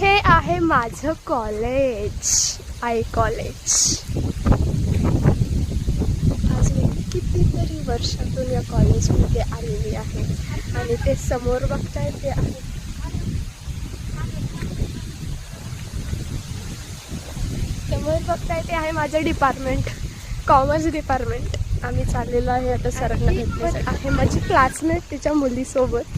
हे आहे माझं कॉलेज, आय कॉलेज. आज मी कितीतरी वर्षातून या कॉलेजमध्ये आलेली आहे आणि ते समोर बघताय ते आहे माझं डिपार्टमेंट, कॉमर्स डिपार्टमेंट. आम्ही चाललेलो आहे आता सरांना भेटण्यासाठी. आहे माझी क्लासमेट तिच्या मुलीसोबत.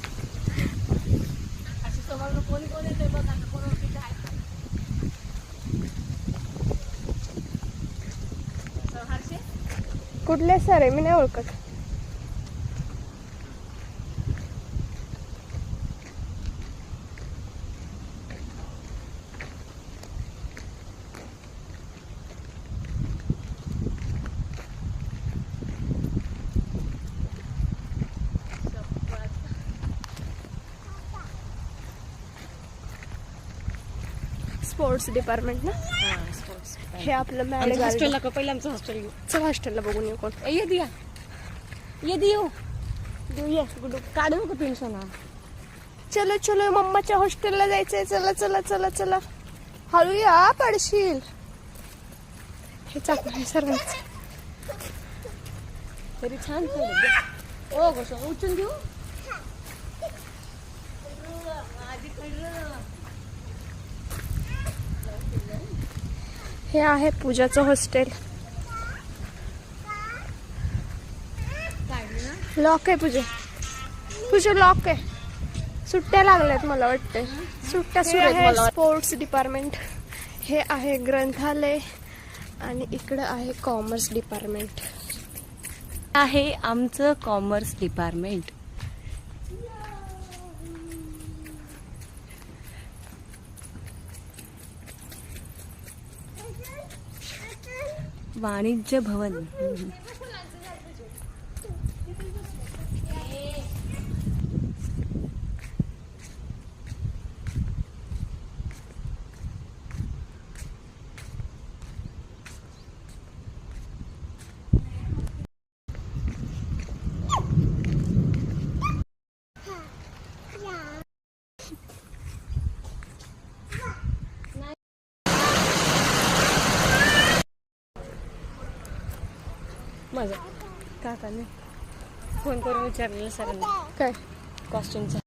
कुठले सर आहे मी नाही ओळखत. स्पोर्ट्स डिपार्टमेंट ना. हे आपलं मॅनेज हॉस्टेलला का पहिलं आमचं हॉस्टेल घेऊ. चल हॉस्टेलला बघून येऊ. कोण ये दिया ये दियो देऊया गुडू. काढू नको टेन्शन ना. चलो चलो मम्माच्या हॉस्टेलला जायचंय. चला चला चला चला हळू या पडशील. हे चाकू आहे सर्वांच. तरी छान ओ गोष्ट उचलून घेऊ. हे आहे पूजाचं हॉस्टेल. लॉक आहे पूजा. पूजा लॉक आहे. सुट्ट्या लागल्यात मला वाटते. सुट्ट्या सुरू आहेत. Sports department. हे आहे ग्रंथालय आणि इकडं आहे कॉमर्स डिपार्टमेंट. आहे आमचं कॉमर्स डिपार्टमेंट. वाणिज्य भवन. माझं काकाने फोन करून विचारलेलं सरांना काय कॉस्ट्युमचा.